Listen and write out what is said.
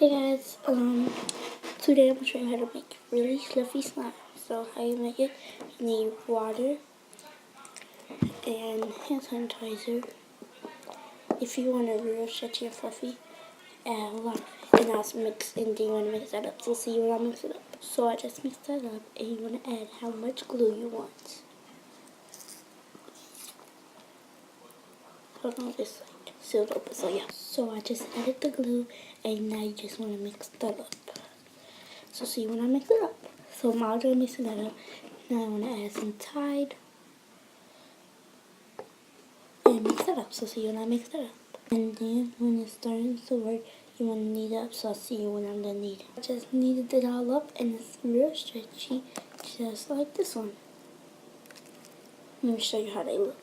Hey guys, today I'm going to show you how to make really fluffy slime. So how you make it, you need water and hand sanitizer. If you want a real stretchy and fluffy, add a lot. And also mix, and then you want to mix that up. So see when I mix it up. So I just mixed that up, and you want to add how much glue you want. Hold on, just like sealed open, so yeah. So I just added the glue, and now you just want to mix that up. So see when I mix it up. So I'm already mixing that up. Now I want to add some Tide and mix it up. So see when I mix it up. And then when it's starting to work, you want to knead it up. So I'll see you when I'm done kneading. I just kneaded it all up and it's real stretchy, just like this one. Let me show you how they look.